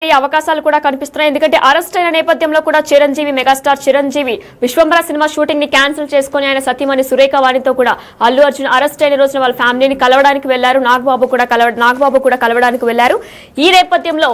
అవకాశాలు కూడా కనిపిస్తున్నాయి. ఎందుకంటే అరెస్ట్ అయిన నేపథ్యంలో కూడా Chiranjeevi megastar Chiranjeevi Vishwambhara cinema shooting ని క్యాన్సిల్ చేసుకుని ఆయన సతీమణి సురేఖ వాణితో కూడా అల్లు అర్జున్ అరెస్ట్ అయిన రోజున వాళ్ళ ఫ్యామిలీని కలవడానికి వెళ్లారు. నాగబాబు కూడా కలవడానికి వెళ్లారు. ఈ నేపథ్యంలో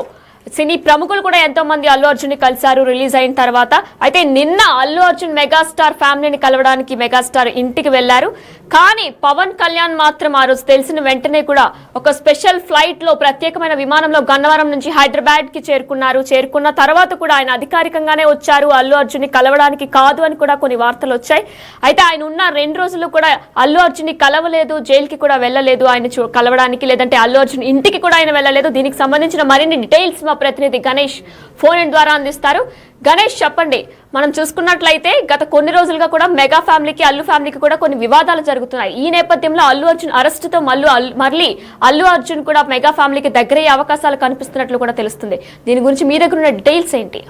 సినీ ప్రముఖులు కూడా ఎంతో మంది అల్లు అర్జున్ ని కలిశారు రిలీజ్ అయిన తర్వాత. అయితే నిన్న అల్లు అర్జున్ మెగాస్టార్ ఫ్యామిలీని కలవడానికి మెగాస్టార్ ఇంటికి వెళ్లారు. కానీ పవన్ కళ్యాణ్ మాత్రం ఆ రోజు తెలిసిన వెంటనే కూడా ఒక స్పెషల్ ఫ్లైట్ లో ప్రత్యేకమైన విమానంలో గన్నవరం నుంచి హైదరాబాద్ కి చేరుకున్న తర్వాత కూడా ఆయన అధికారికంగానే వచ్చారు. అల్లు అర్జున్ ని కలవడానికి కాదు అని కూడా కొన్ని వార్తలు వచ్చాయి. అయితే ఆయన ఉన్న 2 రోజులు కూడా అల్లు అర్జున్ ని కలవలేదు, జైలుకి కూడా వెళ్ళలేదు ఆయన కలవడానికి, లేదంటే అల్లు అర్జున్ ఇంటికి కూడా ఆయన వెళ్ళలేదు. దీనికి సంబంధించిన మరిన్ని డీటెయిల్స్ మా ప్రతినిధి గణేష్ ఫోన్ ద్వారా అందిస్తారు. గణేష్, చెప్పండి. మనం చూసుకున్నట్లయితే గత కొన్ని రోజులుగా కూడా మెగా ఫ్యామిలీకి అల్లు ఫ్యామిలీకి కూడా కొన్ని వివాదాలు జరుగుతున్నాయి. ఈ నేపథ్యంలో అల్లు అర్జున్ అరెస్ట్ తో మళ్ళీ అల్లు అర్జున్ కూడా మెగా ఫ్యామిలీకి దగ్గరయ్యే అవకాశాలు కనిపిస్తున్నట్లు కూడా తెలుస్తుంది. దీని గురించి మీ దగ్గర ఉన్న డీటెయిల్స్ ఏంటి?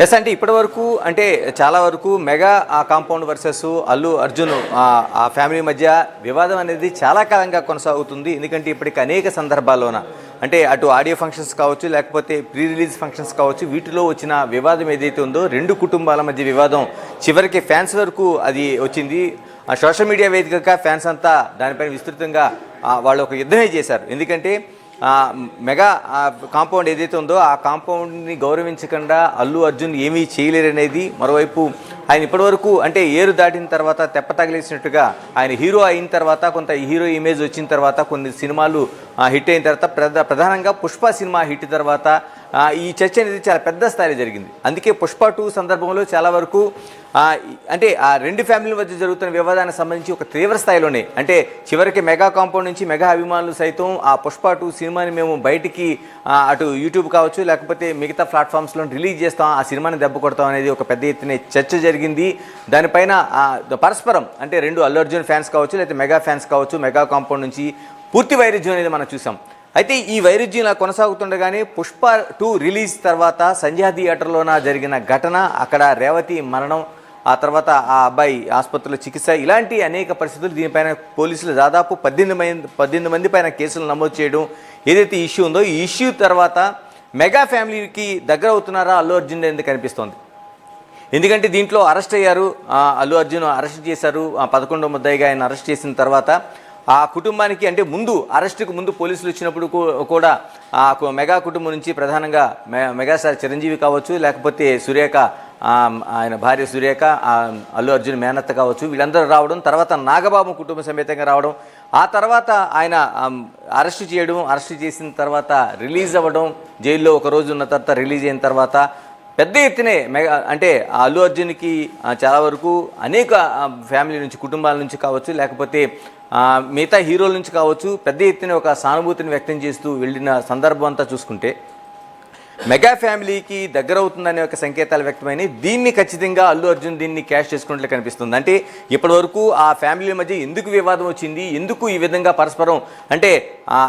ఎస్ అంటే ఇప్పటి వరకు అంటే చాలా వరకు mega compound versus Allu Arjun ఆ ఫ్యామిలీ మధ్య వివాదం అనేది చాలా కాలంగా కొనసాగుతుంది. ఎందుకంటే ఇప్పటికి అనేక సందర్భాల్లోన అంటే అటు ఆడియో ఫంక్షన్స్ కావచ్చు, లేకపోతే ప్రీ రిలీజ్ ఫంక్షన్స్ కావచ్చు, వీటిలో వచ్చిన వివాదం ఏదైతే ఉందో 2 కుటుంబాల మధ్య వివాదం చివరికి ఫ్యాన్స్ వరకు అది వచ్చింది. సోషల్ మీడియా వేదికగా ఫ్యాన్స్ అంతా దానిపైన విస్తృతంగా వాళ్ళు ఒక యుద్ధమే చేశారు. ఎందుకంటే మెగా కాంపౌండ్ ఏదైతే ఉందో ఆ కాంపౌండ్ని గౌరవించకుండా అల్లు అర్జున్ ఏమీ చేయలేరనేది. మరోవైపు ఆయన ఇప్పటివరకు అంటే ఏరు దాటిన తర్వాత తెప్ప తగిలేసినట్టుగా ఆయన హీరో అయిన తర్వాత కొంత హీరో ఇమేజ్ వచ్చిన తర్వాత కొన్ని సినిమాలు హిట్ అయిన తర్వాత ప్రధానంగా పుష్ప సినిమా హిట్ తర్వాత ఈ చర్చ అనేది చాలా పెద్ద స్థాయిలో జరిగింది. అందుకే పుష్ప 2 సందర్భంలో చాలా వరకు అంటే ఆ 2 ఫ్యామిలీల మధ్య జరుగుతున్న వివాదానికి సంబంధించి ఒక తీవ్ర స్థాయిలోనే అంటే చివరికి మెగా కాంపౌండ్ నుంచి మెగా అభిమానులు సైతం ఆ పుష్ప 2 సినిమాని మేము బయటికి అటు యూట్యూబ్ కావచ్చు, లేకపోతే మిగతా ప్లాట్ఫామ్స్లో రిలీజ్ చేస్తాం, ఆ సినిమాని దెబ్బ కొడతాం అనేది ఒక పెద్ద ఎత్తున చర్చ జరిగింది. దానిపైన పరస్పరం అంటే 2 అల్లు అర్జున్ ఫ్యాన్స్ కావచ్చు, లేకపోతే మెగా ఫ్యాన్స్ కావచ్చు, మెగా కాంపౌండ్ నుంచి పూర్తి వైరుధ్యం అనేది మనం చూసాం. అయితే ఈ వైరుధ్యం ఇలా కొనసాగుతుండగానే పుష్ప 2 రిలీజ్ తర్వాత సంధ్యా థియేటర్లోన జరిగిన ఘటన, అక్కడ రేవతి మరణం, ఆ తర్వాత ఆ అబ్బాయి ఆసుపత్రిలో చికిత్స, ఇలాంటి అనేక పరిస్థితులు దీనిపైన పోలీసులు దాదాపు 18 మంది పైన కేసులు నమోదు చేయడం ఏదైతే ఇష్యూ ఉందో ఈ ఇష్యూ తర్వాత మెగా ఫ్యామిలీకి దగ్గర అవుతున్నారా అల్లు అర్జున్ ఎందుకు కనిపిస్తోంది. ఎందుకంటే దీంట్లో అరెస్ట్ అయ్యారు, అల్లు అర్జున్ అరెస్ట్ చేశారు. 11వ ముద్దాయిగా ఆయన అరెస్ట్ చేసిన తర్వాత ఆ కుటుంబానికి అంటే అరెస్టుకు ముందు పోలీసులు వచ్చినప్పుడు కూడా ఆ మెగా కుటుంబం నుంచి ప్రధానంగా మెగాస్టార్ చిరంజీవి కావచ్చు, లేకపోతే సురేఖ ఆయన భార్య సురేఖ, అల్లు అర్జున్ మేనత్త కావచ్చు, వీళ్ళందరూ రావడం, తర్వాత నాగబాబు కుటుంబ సమేతంగా రావడం, ఆ తర్వాత ఆయన అరెస్ట్ చేసిన తర్వాత రిలీజ్ అవ్వడం, జైల్లో ఒక రోజు ఉన్న తర్వాత రిలీజ్ అయిన తర్వాత పెద్ద ఎత్తునే అంటే అల్లు అర్జున్కి చాలా వరకు అనేక ఫ్యామిలీ నుంచి కుటుంబాల నుంచి కావచ్చు, లేకపోతే మిగతా హీరోల నుంచి కావచ్చు పెద్ద ఎత్తున ఒక సానుభూతిని వ్యక్తం చేస్తూ వెళ్ళిన సందర్భం అంతా చూసుకుంటే మెగా ఫ్యామిలీకి దగ్గర అవుతుందనే ఒక సంకేతాలు వ్యక్తమైనవి. దీన్ని ఖచ్చితంగా అల్లు అర్జున్ దీన్ని క్యాష్ చేసుకున్నట్లు కనిపిస్తుంది. అంటే ఇప్పటివరకు ఆ ఫ్యామిలీ మధ్య ఎందుకు వివాదం వచ్చింది, ఎందుకు ఈ విధంగా పరస్పరం అంటే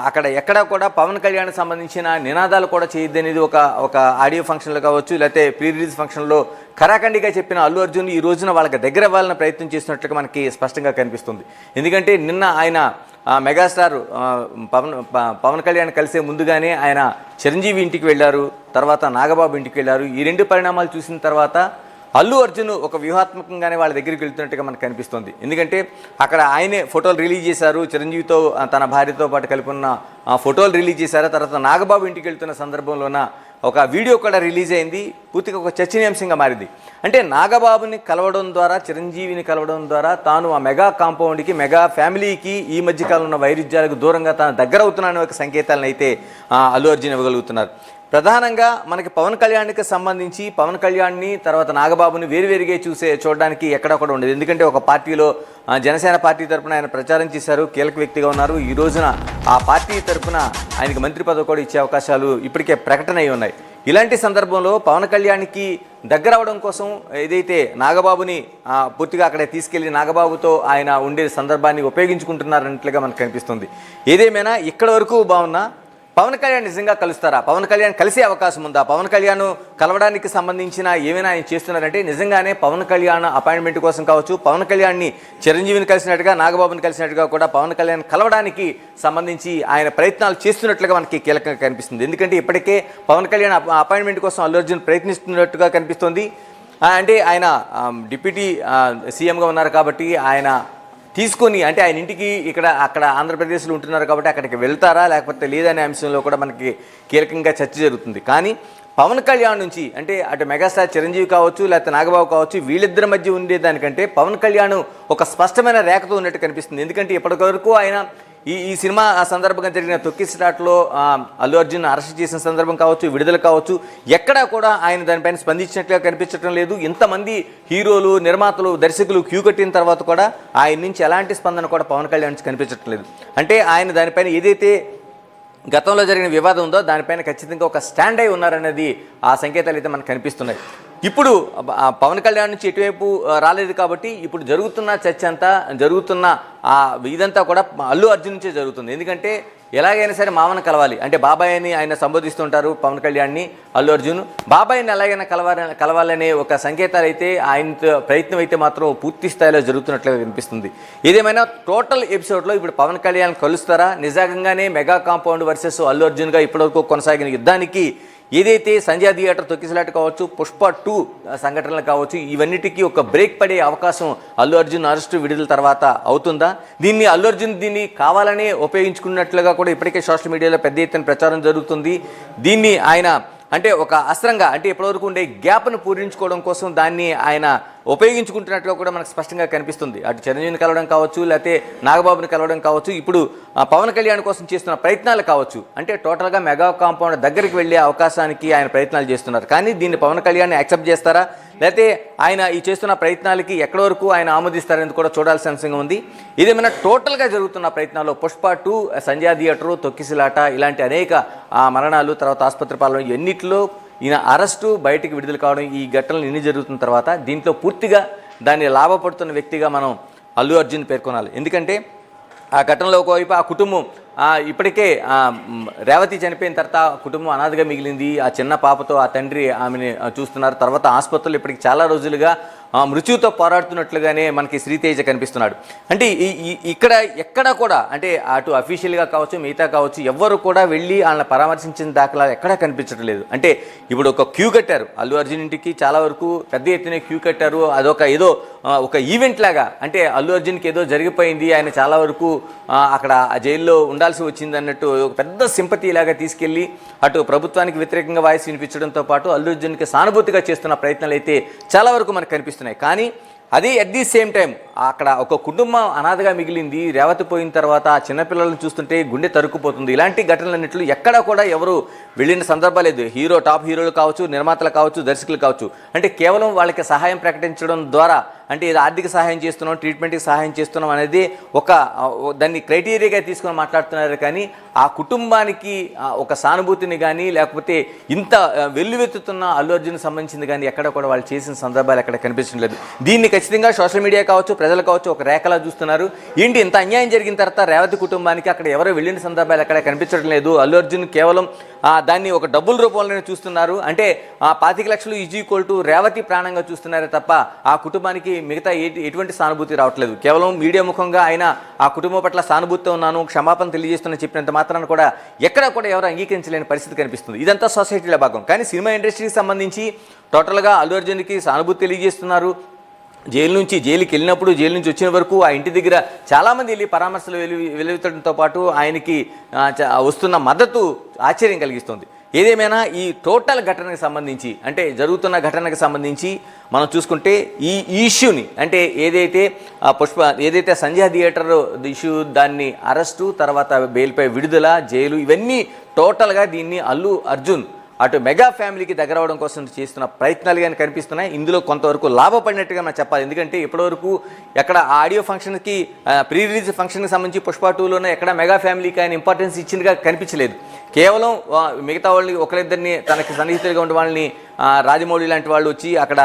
అక్కడ ఎక్కడా కూడా పవన్ కళ్యాణ్ సంబంధించిన నినాదాలు కూడా చేయొద్దు అనేది ఒక ఆడియో ఫంక్షన్లో కావచ్చు, లేకపోతే ప్రీ రిలీజ్ ఫంక్షన్లో ఖరాఖండిగా చెప్పిన అల్లు అర్జున్ ఈ రోజున వాళ్ళకి దగ్గర అవ్వాలని ప్రయత్నం చేస్తున్నట్లుగా మనకి స్పష్టంగా కనిపిస్తుంది. ఎందుకంటే నిన్న ఆయన మెగాస్టార్ పవన్ కళ్యాణ్ కలిసే ముందుగానే ఆయన చిరంజీవి ఇంటికి వెళ్ళారు, తర్వాత నాగబాబు ఇంటికి వెళ్ళారు. ఈ 2 పరిణామాలు చూసిన తర్వాత అల్లు అర్జున్ ఒక వ్యూహాత్మకంగానే వాళ్ళ దగ్గరికి వెళ్తున్నట్టుగా మనకు కనిపిస్తుంది. ఎందుకంటే అక్కడ ఆయనే ఫోటోలు రిలీజ్ చేశారు, చిరంజీవితో తన భార్యతో పాటు కలిపి ఉన్న ఫోటోలు రిలీజ్ చేశారు. తర్వాత నాగబాబు ఇంటికి వెళ్తున్న సందర్భంలోన ఒక వీడియో కూడా రిలీజ్ అయింది, పూర్తిగా ఒక చర్చనీయాంశంగా మారింది. అంటే నాగబాబుని కలవడం ద్వారా, చిరంజీవిని కలవడం ద్వారా తాను ఆ మెగా కాంపౌండ్కి, మెగా ఫ్యామిలీకి ఈ మధ్యకాలంలో ఉన్న వైరుధ్యాలకు దూరంగా తాను దగ్గర అవుతున్నాను ఒక సంకేతాలను అయితే అల్లు అర్జున్ ఇవ్వగలుగుతున్నారు. ప్రధానంగా మనకి పవన్ కళ్యాణ్కి సంబంధించి పవన్ కళ్యాణ్ని తర్వాత నాగబాబుని వేరువేరుగా చూడడానికి ఎక్కడ కూడా ఉండేది. ఎందుకంటే ఒక పార్టీలో జనసేన పార్టీ తరఫున ఆయన ప్రచారం చేశారు, కీలక వ్యక్తిగా ఉన్నారు. ఈ రోజున ఆ పార్టీ తరఫున ఆయనకి మంత్రి పదవి కూడా ఇచ్చే అవకాశాలు ఇప్పటికే ప్రకటన అయి ఉన్నాయి. ఇలాంటి సందర్భంలో పవన్ కళ్యాణ్కి దగ్గర అవడం కోసం ఏదైతే నాగబాబుని పూర్తిగా అక్కడే తీసుకెళ్లి నాగబాబుతో ఆయన ఉండే సందర్భాన్ని ఉపయోగించుకుంటున్నారన్నట్లుగా మనకు కనిపిస్తుంది. ఏదేమైనా ఇక్కడ వరకు బాగున్నా పవన్ కళ్యాణ్ నిజంగా కలుస్తారా? పవన్ కళ్యాణ్ కలిసే అవకాశం ఉందా? పవన్ కళ్యాణ్ కలవడానికి సంబంధించిన ఏమైనా ఆయన చేస్తున్నారంటే నిజంగానే పవన్ కళ్యాణ్ అపాయింట్మెంట్ కోసం కావచ్చు, పవన్ కళ్యాణ్ని చిరంజీవిని కలిసినట్టుగా, నాగబాబుని కలిసినట్టుగా కూడా పవన్ కళ్యాణ్ కలవడానికి సంబంధించి ఆయన ప్రయత్నాలు చేస్తున్నట్లుగా మనకి కీలకంగా కనిపిస్తుంది. ఎందుకంటే ఇప్పటికే పవన్ కళ్యాణ్ అపాయింట్మెంట్ కోసం అల్లు అర్జున్ ప్రయత్నిస్తున్నట్టుగా కనిపిస్తుంది. అంటే ఆయన డిప్యూటీ సీఎంగా ఉన్నారు కాబట్టి ఆయన తీసుకొని, అంటే ఆయన ఇంటికి అక్కడ ఆంధ్రప్రదేశ్లో ఉంటున్నారు కాబట్టి అక్కడికి వెళ్తారా లేకపోతే లేదనే అంశంలో కూడా మనకి కీలకంగా చర్చ జరుగుతుంది. కానీ పవన్ కళ్యాణ్ నుంచి, అంటే అటు మెగాస్టార్ చిరంజీవి కావచ్చు లేకపోతే నాగబాబు కావచ్చు, వీళ్ళిద్దరి మధ్య ఉండేదానికంటే పవన్ కళ్యాణ్ ఒక స్పష్టమైన రేఖతో ఉన్నట్టు కనిపిస్తుంది. ఎందుకంటే ఇప్పటివరకు ఆయన ఈ సినిమా సందర్భంగా జరిగిన తొక్కిసలాట్లో అల్లు అర్జున్ అరెస్ట్ చేసిన సందర్భం కావచ్చు, విడుదల కావచ్చు, ఎక్కడా కూడా ఆయన దానిపైన స్పందించినట్లుగా కనిపించడం లేదు. ఇంతమంది హీరోలు, నిర్మాతలు, దర్శకులు క్యూ కట్టిన తర్వాత కూడా ఆయన నుంచి ఎలాంటి స్పందన కూడా పవన్ కళ్యాణ్ నుంచి కనిపించడం లేదు. అంటే ఆయన దానిపైన ఏదైతే గతంలో జరిగిన వివాదం ఉందో దానిపైన ఖచ్చితంగా ఒక స్టాండ్ అయి ఉన్నారనేది ఆ సంకేతాలు అయితే మనకు కనిపిస్తున్నాయి. ఇప్పుడు పవన్ కళ్యాణ్ నుంచి ఎటువైపు రాలేదు కాబట్టి ఇప్పుడు జరుగుతున్న చర్చ అంతా, జరుగుతున్న ఇదంతా కూడా అల్లు అర్జున్ నుంచే జరుగుతుంది. ఎందుకంటే ఎలాగైనా సరే మామను కలవాలి, అంటే బాబాయ్ అని ఆయన సంబోధిస్తుంటారు పవన్ కళ్యాణ్ని అల్లు అర్జున్. బాబాయ్ని ఎలాగైనా కలవాలనే ఒక సంకేతాలు అయితే ఆయన ప్రయత్నం అయితే మాత్రం పూర్తి స్థాయిలో జరుగుతున్నట్లుగా కనిపిస్తుంది. ఏదేమైనా టోటల్ ఎపిసోడ్లో ఇప్పుడు పవన్ కళ్యాణ్ కలుస్తారా? నిజంగానే మెగా కాంపౌండ్ వర్సెస్ అల్లు అర్జున్గా ఇప్పటివరకు కొనసాగిన యుద్ధానికి ఏదైతే సంజయ్ థియేటర్ తొక్కిసలాట కావచ్చు, పుష్ప 2 సంఘటనలు కావచ్చు, ఇవన్నిటికీ ఒక బ్రేక్ పడే అవకాశం అల్లు అర్జున్ అరెస్టు విడుదల తర్వాత అవుతుందా? అల్లు అర్జున్ దీన్ని కావాలనే ఉపయోగించుకున్నట్లుగా కూడా ఇప్పటికే సోషల్ మీడియాలో పెద్ద ఎత్తున ప్రచారం జరుగుతుంది. దీన్ని ఆయన అంటే ఒక అస్త్రంగా, అంటే ఇప్పటివరకు ఉండే గ్యాప్ను పూరించుకోవడం కోసం దాన్ని ఆయన ఉపయోగించుకుంటున్నట్టుగా కూడా మనకు స్పష్టంగా కనిపిస్తుంది. అటు చిరంజీవిని కలవడం కావచ్చు, లేకపోతే నాగబాబుని కలవడం కావచ్చు, ఇప్పుడు పవన్ కళ్యాణ్ కోసం చేస్తున్న ప్రయత్నాలు కావచ్చు, అంటే టోటల్గా మెగా కాంపౌండ్ దగ్గరికి వెళ్ళే అవకాశానికి ఆయన ప్రయత్నాలు చేస్తున్నారు. కానీ దీన్ని పవన్ కళ్యాణ్ యాక్సెప్ట్ చేస్తారా, లేకపోతే ఆయన ఈ చేస్తున్న ప్రయత్నాలకి ఎక్కడి వరకు ఆయన ఆమోదిస్తారని కూడా చూడాల్సిన అంశంగా ఉంది. ఇదేమైనా టోటల్గా జరుగుతున్న ప్రయత్నాల్లో పుష్ప 2, సంజయ్ థియేటరు, తొక్కిసలాట, ఇలాంటి అనేక మరణాలు, తర్వాత ఆసుపత్రి పాలన, ఎన్నిటిలో ఈయన అరెస్టు, బయటికి విడుదల కావడం, ఈ ఘటనలు ఎన్ని జరుగుతున్న తర్వాత దీంట్లో పూర్తిగా దాన్ని లాభపడుతున్న వ్యక్తిగా మనం అల్లు అర్జున్ పేర్కొనాలి. ఎందుకంటే ఆ ఘటనలో ఒకవైపు ఆ కుటుంబం ఇప్పటికే రేవతి చనిపోయిన తర్వాత కుటుంబం అనాథగా మిగిలింది. ఆ చిన్న పాపతో ఆ తండ్రి ఆమెని చూస్తున్నారు. తర్వాత ఆసుపత్రులు ఇప్పటికి చాలా రోజులుగా మృత్యుతో పోరాడుతున్నట్లుగానే మనకి శ్రీతేజ కనిపిస్తున్నాడు. అంటే ఇక్కడ ఎక్కడా కూడా, అంటే అటు అఫీషియల్గా కావచ్చు, మిగతా కావచ్చు, ఎవ్వరు కూడా వెళ్ళి వాళ్ళని పరామర్శించిన దాఖలా ఎక్కడా కనిపించడం లేదు. అంటే ఇప్పుడు ఒక క్యూ కట్టారు అల్లు అర్జున్ ఇంటికి, చాలా వరకు పెద్ద ఎత్తున క్యూ కట్టారు. అదొక ఏదో ఒక ఈవెంట్ లాగా, అంటే అల్లు అర్జున్కి ఏదో జరిగిపోయింది, ఆయన చాలా వరకు అక్కడ జైల్లో ఉండాల్సి వచ్చింది అన్నట్టు ఒక పెద్ద సింపతి లాగా తీసుకెళ్ళి అటు ప్రభుత్వానికి వ్యతిరేకంగా వాయిస్ వినిపించడంతో పాటు అల్లు అర్జున్కి సానుభూతిగా చేస్తున్న ప్రయత్నాలు అయితే చాలా వరకు మనకు కనిపిస్తున్నాయి. కానీ అది అట్ ది సేమ్ టైం అక్కడ ఒక కుటుంబం అనాథగా మిగిలింది. రేవతి పోయిన తర్వాత ఆ చిన్నపిల్లలను చూస్తుంటే గుండె తరుక్కుపోతుంది. ఇలాంటి ఘటనలన్నింటిలో ఎక్కడా కూడా ఎవరు వెళ్ళిన సందర్భాలు లేదు. టాప్ హీరోలు కావచ్చు, నిర్మాతలు కావచ్చు, దర్శకులు కావచ్చు, అంటే కేవలం వాళ్ళకి సహాయం ప్రకటించడం ద్వారా, అంటే ఇది ఆర్థిక సహాయం చేస్తున్నాం, ట్రీట్మెంట్కి సహాయం చేస్తున్నాం అనేది దాన్ని క్రైటీరియాగా తీసుకొని మాట్లాడుతున్నారు. కానీ ఆ కుటుంబానికి ఒక సానుభూతిని కానీ, లేకపోతే ఇంత వెల్లువెత్తుతున్న అల్లు అర్జున్ సంబంధించింది కానీ ఎక్కడ కూడా వాళ్ళు చేసిన సందర్భాలు ఎక్కడ కనిపించడం లేదు. దీన్ని ఖచ్చితంగా సోషల్ మీడియా కావచ్చు, ప్రజలు కావచ్చు ఒక రేఖలా చూస్తున్నారు. ఏంటి ఇంత అన్యాయం జరిగిన తర్వాత రేవతి కుటుంబానికి అక్కడ ఎవరో వెళ్ళిన సందర్భాలు ఎక్కడ కనిపించడం లేదు. అల్లు అర్జున్ కేవలం దాన్ని ఒక డబ్బుల రూపంలోనే చూస్తున్నారు. అంటే 25 లక్షలు ఈజ్ రేవతి ప్రాణంగా చూస్తున్నారే తప్ప ఆ కుటుంబానికి మిగతా ఎటువంటి సానుభూతి రావట్లేదు. కేవలం మీడియా ముఖంగా ఆయన ఆ కుటుంబం పట్ల సానుభూతితో ఉన్నాను, క్షమాపణ తెలియజేస్తున్నా చెప్పినంత మాత్రాన్ని కూడా ఎక్కడా కూడా ఎవరు అంగీకరించలేని పరిస్థితి కనిపిస్తుంది. ఇదంతా సొసైటీలో భాగం. కానీ సినిమా ఇండస్ట్రీకి సంబంధించి టోటల్గా అల్లు అర్జున్కి సానుభూతి తెలియజేస్తున్నారు. జైలుకి వెళ్ళినప్పుడు, జైలు నుంచి వచ్చిన వరకు ఆ ఇంటి దగ్గర చాలామంది వెళ్ళి పరామర్శలు వెలువెత్తడంతో పాటు ఆయనకి వస్తున్న మద్దతు ఆశ్చర్యం కలిగిస్తుంది. ఏదేమైనా ఈ టోటల్ ఘటనకు సంబంధించి, అంటే జరుగుతున్న ఘటనకు సంబంధించి మనం చూసుకుంటే ఈ ఇష్యూని, అంటే ఏదైతే సంజయ్ థియేటర్ ఇష్యూ, దాన్ని అరెస్టు, తర్వాత బెయిల్పై విడుదల, జైలు, ఇవన్నీ టోటల్గా దీన్ని అల్లు అర్జున్ అటు మెగా ఫ్యామిలీకి దగ్గర అవడం కోసం చేస్తున్న ప్రయత్నాలు కానీ కనిపిస్తున్నాయి. ఇందులో కొంతవరకు లాభపడినట్టుగా మనం చెప్పాలి. ఎందుకంటే ఇప్పటివరకు ఎక్కడ ఆడియో ఫంక్షన్కి, ప్రీ రిలీజ్ ఫంక్షన్కి సంబంధించి పుష్ప 2లోనే ఎక్కడ మెగా ఫ్యామిలీకి ఆయన ఇంపార్టెన్స్ ఇచ్చిందిగా కనిపించలేదు. కేవలం మిగతా వాళ్ళని ఒకరిద్దరిని తనకి సన్నిహితులుగా ఉండే వాళ్ళని రాజమౌళి లాంటి వాళ్ళు వచ్చి అక్కడ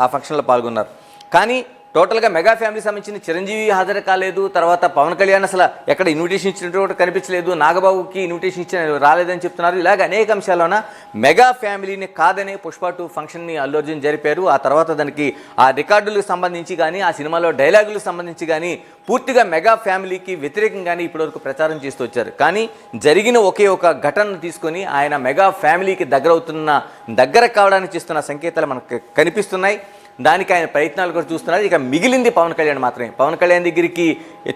ఆ ఫంక్షన్లో పాల్గొన్నారు. కానీ టోటల్గా మెగా ఫ్యామిలీ సంబంధించిన చిరంజీవి హాజరు కాలేదు, తర్వాత పవన్ కళ్యాణ్ అసలు ఎక్కడ ఇన్విటేషన్ ఇచ్చినట్టు కూడా కనిపించలేదు, నాగబాబుకి ఇన్విటేషన్ ఇచ్చిన రాలేదని చెప్తున్నారు. ఇలాగ అనేక అంశాలన మెగా ఫ్యామిలీని కాదనే పుష్ప 2 ఫంక్షన్ని అల్లు అర్జున్ జరిపారు. ఆ తర్వాత దానికి ఆ రికార్డులకు సంబంధించి కానీ ఆ సినిమాలో డైలాగులకు సంబంధించి కానీ పూర్తిగా మెగా ఫ్యామిలీకి వ్యతిరేకంగానే ఇప్పటివరకు ప్రచారం చేస్తూ వచ్చారు. కానీ జరిగిన ఒకే ఒక ఘటనను తీసుకొని ఆయన మెగా ఫ్యామిలీకి దగ్గర కావడానికి చేస్తున్న సంకేతాలు మనకు కనిపిస్తున్నాయి. దానికి ఆయన ప్రయత్నాలు కూడా చూస్తున్నారు. ఇక మిగిలింది పవన్ కళ్యాణ్ మాత్రమే. పవన్ కళ్యాణ్ దగ్గరికి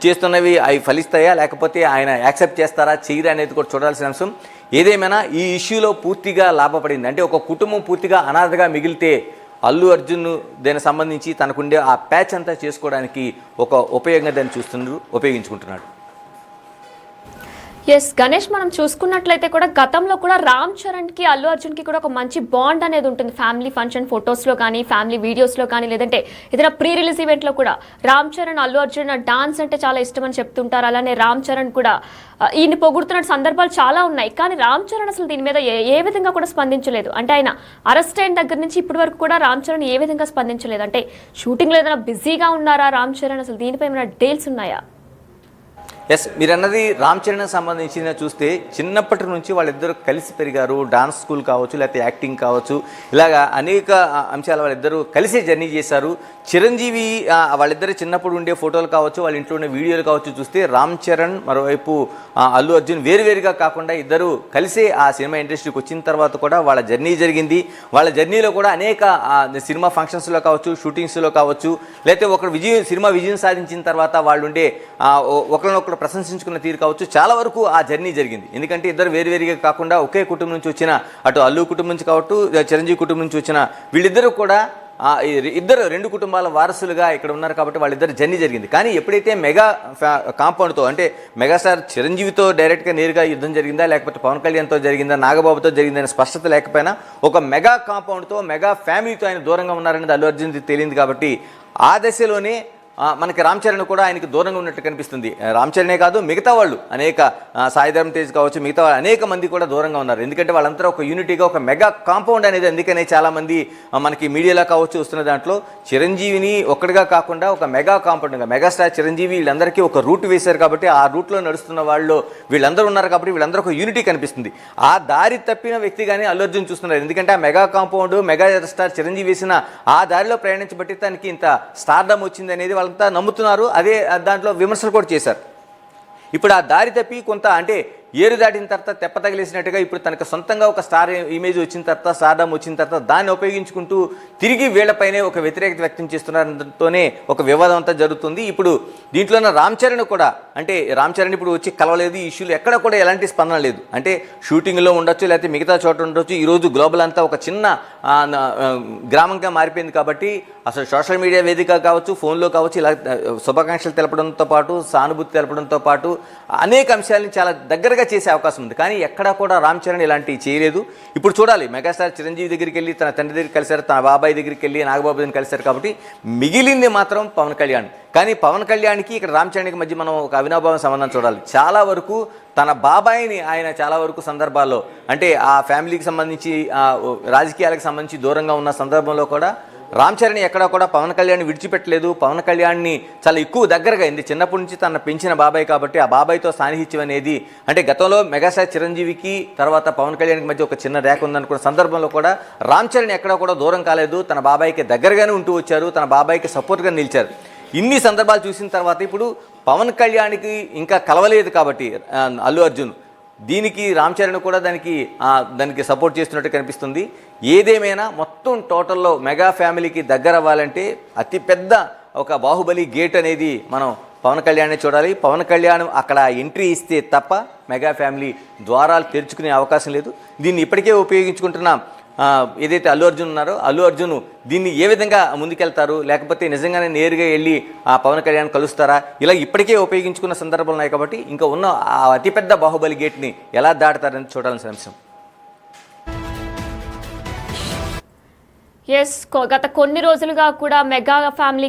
చేస్తున్నవి అవి ఫలిస్తాయా లేకపోతే ఆయన యాక్సెప్ట్ చేస్తారా చేయరా అనేది కూడా చూడాల్సిన అంశం. ఏదేమైనా ఈ ఇష్యూలో పూర్తిగా లాభపడింది. అంటే ఒక కుటుంబం పూర్తిగా అనాథగా మిగిలితే అల్లు అర్జున్ దానికి సంబంధించి తనకుండే ఆ ప్యాచ్ అంతా చేసుకోవడానికి ఒక ఉపయోగంగా దాన్ని ఉపయోగించుకుంటున్నాడు. ఎస్ గణేష్, మనం చూసుకున్నట్లయితే కూడా గతంలో కూడా రామ్ చరణ్కి అల్లు అర్జున్కి కూడా ఒక మంచి బాండ్ అనేది ఉంటుంది. ఫ్యామిలీ ఫంక్షన్ ఫొటోస్లో కానీ ఫ్యామిలీ వీడియోస్లో కానీ లేదంటే ఏదైనా ప్రీ రిలీజ్ ఈవెంట్లో కూడా రామ్ చరణ్ అల్లు అర్జున్ డాన్స్ అంటే చాలా ఇష్టమని చెప్తుంటారు. అలానే రామ్ చరణ్ కూడా ఈయన్ని పొగుడుతున్న సందర్భాలు చాలా ఉన్నాయి. కానీ రామ్ చరణ్ అసలు దీని మీద ఏ విధంగా కూడా స్పందించలేదు. అంటే ఆయన అరెస్ట్ అయిన దగ్గర నుంచి ఇప్పటి వరకు కూడా రామ్ చరణ్ ఏ విధంగా స్పందించలేదు. అంటే షూటింగ్లో ఏదైనా బిజీగా ఉన్నారా రామ్ చరణ్? అసలు దీనిపై ఏమైనా డీటెయిల్స్ ఉన్నాయా? ఎస్, మీరు అన్నది రామ్ చరణ్ సంబంధించిన చూస్తే చిన్నప్పటి నుంచి వాళ్ళిద్దరూ కలిసి పెరిగారు. డాన్స్ స్కూల్ కావచ్చు, లేకపోతే యాక్టింగ్ కావచ్చు, ఇలాగా అనేక అంశాలు వాళ్ళిద్దరూ కలిసి జర్నీ చేశారు. చిరంజీవి వాళ్ళిద్దరు చిన్నప్పుడు ఉండే ఫోటోలు కావచ్చు, వాళ్ళ ఇంట్లో ఉండే వీడియోలు కావచ్చు చూస్తే రామ్ చరణ్ మరోవైపు అల్లు అర్జున్ వేరువేరుగా కాకుండా ఇద్దరు కలిసే ఆ సినిమా ఇండస్ట్రీకి వచ్చిన తర్వాత కూడా వాళ్ళ జర్నీ జరిగింది. వాళ్ళ జర్నీలో కూడా అనేక సినిమా ఫంక్షన్స్లో కావచ్చు, షూటింగ్స్లో కావచ్చు, లేకపోతే సినిమా విజయం సాధించిన తర్వాత వాళ్ళు ఉండే ఒకరినొకరు ప్రశంసించుకున్న తీరు కావచ్చు, చాలా వరకు ఆ జర్నీ జరిగింది. ఎందుకంటే ఇద్దరు వేరువేరుగా కాకుండా ఒకే కుటుంబం నుంచి వచ్చిన, అటు అల్లు కుటుంబం నుంచి కావచ్చు, చిరంజీవి కుటుంబం నుంచి వచ్చిన వీళ్ళిద్దరూ కూడా రెండు కుటుంబాల వారసులుగా ఇక్కడ ఉన్నారు కాబట్టి వాళ్ళిద్దరు జర్నీ జరిగింది. కానీ ఎప్పుడైతే మెగా కాంపౌండ్తో అంటే మెగాస్టార్ చిరంజీవితో డైరెక్ట్గా నేరుగా యుద్ధం జరిగిందా లేకపోతే పవన్ కళ్యాణ్తో జరిగిందా నాగబాబుతో జరిగిందనే స్పష్టత లేకపోయినా ఒక మెగా కాంపౌండ్తో మెగా ఫ్యామిలీతో ఆయన దూరంగా ఉన్నారనేది అల్లు అర్జున్ తెలియదు. కాబట్టి ఆ దశలోనే మనకి రామ్ చరణ్ కూడా ఆయనకి దూరంగా ఉన్నట్టు కనిపిస్తుంది. రామ్ చరణే కాదు, మిగతా వాళ్ళు అనేక సాయి ధరమ్ తేజ్ కావచ్చు, మిగతా అనేక మంది కూడా దూరంగా ఉన్నారు. ఎందుకంటే వాళ్ళంతా ఒక యూనిటీగా ఒక మెగా కాంపౌండ్ అనేది, అందుకనే చాలామంది మనకి మీడియాలో కావచ్చు వస్తున్న దాంట్లో చిరంజీవిని ఒక్కడిగా కాకుండా ఒక మెగా కాంపౌండ్గా మెగాస్టార్ చిరంజీవి వీళ్ళందరికీ ఒక రూట్ వేశారు. కాబట్టి ఆ రూట్లో నడుస్తున్న వాళ్ళు వీళ్ళందరూ ఉన్నారు కాబట్టి వీళ్ళందరూ ఒక యూనిటీ కనిపిస్తుంది. ఆ దారి తప్పిన వ్యక్తిగానే అల్లు అర్జున్ చూస్తున్నారు. ఎందుకంటే ఆ mega compound mega star Chiranjeevi వేసిన ఆ దారిలో ప్రయాణించబట్టి తనకి ఇంత స్టార్డమ్ వచ్చింది అనేది వాళ్ళంతా నమ్ముతున్నారు. అదే దాంట్లో విమర్శలు కూడా చేశారు. ఇప్పుడు ఆ దారి తప్పి కొంత అంటే ఏరు దాటిన తర్వాత తెప్ప తగిలేసినట్టుగా ఇప్పుడు తనకు సొంతంగా ఒక స్టార్ ఇమేజ్ వచ్చిన తర్వాత, స్టార్డమ్ వచ్చిన తర్వాత దాన్ని ఉపయోగించుకుంటూ తిరిగి వీళ్లపైనే ఒక వ్యతిరేకత వ్యక్తం చేస్తున్నారంతోనే ఒక వివాదం అంతా జరుగుతుంది. ఇప్పుడు దీంట్లోనే రామ్ చరణ్ కూడా, అంటే రామ్ చరణ్ ఇప్పుడు వచ్చి కలవలేదు, ఈ ఇష్యూలు ఎక్కడ కూడా ఎలాంటి స్పందన లేదు. అంటే షూటింగ్లో ఉండొచ్చు, లేకపోతే మిగతా చోట ఉండొచ్చు. ఈరోజు గ్లోబల్ అంతా ఒక చిన్న గ్రామంగా మారిపోయింది కాబట్టి అసలు సోషల్ మీడియా వేదిక కావచ్చు, ఫోన్లో కావచ్చు, ఇలా శుభాకాంక్షలు తెలపడంతో పాటు సానుభూతి తెలపడంతో పాటు అనేక అంశాలను చాలా దగ్గరగా చేసే అవకాశం ఉంది. కానీ ఎక్కడా కూడా రామ్ చరణ్ ఇలాంటివి చేయలేదు. ఇప్పుడు చూడాలి, మెగాస్టార్ చిరంజీవి దగ్గరికి వెళ్ళి తన తండ్రి దగ్గరికి కలిశారు, తన బాబాయ్ దగ్గరికి వెళ్ళి నాగబాబు దగ్గరికి కలిశారు. కాబట్టి మిగిలింది మాత్రం పవన్ కళ్యాణ్. కానీ పవన్ కళ్యాణ్కి ఇక్కడ రామ్ చరణ్కి మధ్య మనం ఒక అవినాభావం సంబంధం చూడాలి. చాలా వరకు తన బాబాయిని ఆయన చాలా వరకు సందర్భాల్లో అంటే ఆ ఫ్యామిలీకి సంబంధించి రాజకీయాలకు సంబంధించి దూరంగా ఉన్న సందర్భంలో కూడా రామ్ చరణ్ ఎక్కడా కూడా పవన్ కళ్యాణ్ విడిచిపెట్టలేదు. పవన్ కళ్యాణ్ని చాలా ఎక్కువ దగ్గరగా అయింది. చిన్నప్పటి నుంచి తన పెంచిన బాబాయ్ కాబట్టి ఆ బాబాయ్తో సాన్నిహిత్యం అనేది, అంటే గతంలో మెగాస్టార్ చిరంజీవికి తర్వాత పవన్ కళ్యాణ్కి మధ్య ఒక చిన్న రేఖ ఉందనుకున్న సందర్భంలో కూడా రామ్ చరణ్ ఎక్కడా కూడా దూరం కాలేదు. తన బాబాయ్కి దగ్గరగానే ఉంటూ వచ్చారు, తన బాబాయ్కి సపోర్ట్గా నిలిచారు. ఇన్ని సందర్భాలు చూసిన తర్వాత ఇప్పుడు పవన్ కళ్యాణ్కి ఇంకా కలవలేదు కాబట్టి అల్లు అర్జున్ దీనికి రామ్ చరణ్ కూడా దానికి సపోర్ట్ చేస్తున్నట్టు కనిపిస్తుంది. ఏదేమైనా మొత్తం టోటల్లో మెగా ఫ్యామిలీకి దగ్గర అవ్వాలంటే అతిపెద్ద ఒక బాహుబలి గేట్ అనేది మనం పవన్ కళ్యాణ్ని చూడాలి. పవన్ కళ్యాణ్ అక్కడ ఎంట్రీ ఇస్తే తప్ప మెగా ఫ్యామిలీ ద్వారాలు తెరుచుకునే అవకాశం లేదు. దీన్ని ఇప్పటికే ఉపయోగించుకుంటున్న ఏదైతే అల్లు అర్జున్ ఉన్నారో అల్లు అర్జున్ దీన్ని ఏ విధంగా ముందుకెళ్తారు, లేకపోతే నిజంగానే నేరుగా వెళ్ళి ఆ పవన్ కళ్యాణ్ కలుస్తారా, ఇలా ఇప్పటికే ఉపయోగించుకున్న సందర్భాలు ఉన్నాయి. కాబట్టి ఇంకా ఉన్న ఆ అతిపెద్ద బాహుబలి గేట్ని ఎలా దాటుతారని చూడాల్సిన అంశం. ఎస్, గత కొన్ని రోజులుగా కూడా మెగా ఫ్యామిలీ